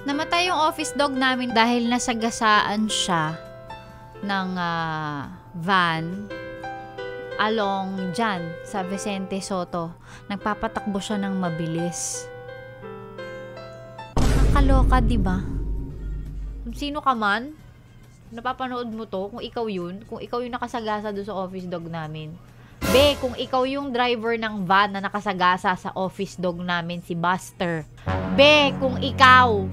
Namatay yung office dog namin dahil nasagasaan siya ng van along dyan sa Vicente Soto. Nagpapatakbo siya ng mabilis. Nakakaloka, diba? Kung sino ka man, napapanood mo to, kung ikaw yung nakasagasa doon sa office dog namin. Be, kung ikaw yung driver ng van na nakasagasa sa office dog namin, si Buster. Be, kung ikaw,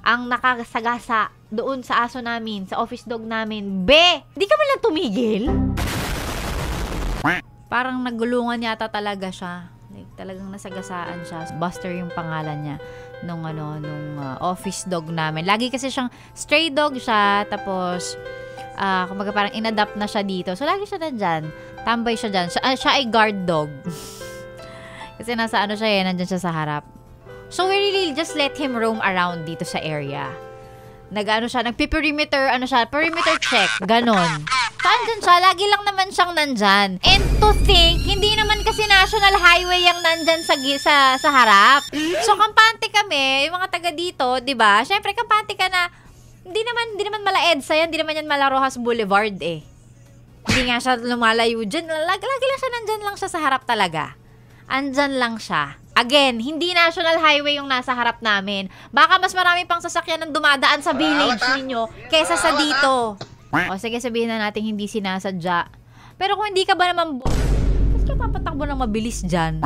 ang nakasagasa doon sa aso namin, sa office dog namin, be, di ka man lang tumigil? Parang nagulungan yata talaga siya. Like, talagang nasagasaan siya. Buster yung pangalan niya nung office dog namin. Lagi kasi siyang stray dog siya, tapos kumbaga parang inadapt na siya dito. So, lagi siya nandyan. Tambay siya dyan. Siya ay guard dog. Kasi nasa nandyan siya sa harap. So, we really just let him roam around dito sa area. Nagpi-perimeter, perimeter check. Ganon. So, andyan siya. Lagi lang naman siyang nandyan. And to think, hindi naman kasi national highway yung nandyan sa harap. So, kampante kami, yung mga taga dito, diba? Siyempre, kampante ka na, hindi naman mala EDSA yan, hindi naman yan mala Rojas Boulevard eh. Hindi nga siya lumalayo dyan. Lagi lang siya nandyan lang siya sa harap talaga. Andyan lang siya. Again, hindi national highway yung nasa harap namin. Baka mas marami pang sasakyan ang dumadaan sa village ninyo kesa sa dito. O sige, sabihin na natin hindi sinasadya. Pero kung hindi ka ba naman ba't ka papatakbo ng mabilis dyan?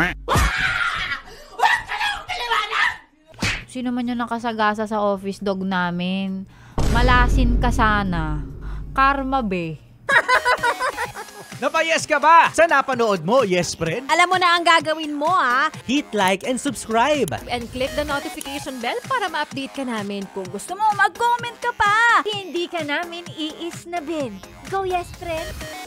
Sino man yung nakasagasa sa office dog namin? Malasin ka sana. Karma, be. Napayes ka ba sa napanood mo, yes friend? Alam mo na ang gagawin mo, Hit like and subscribe. And click the notification bell para ma-update ka namin. Kung gusto mo, mag-comment ka pa. Hindi ka namin iisnabin. Go, yes, friend!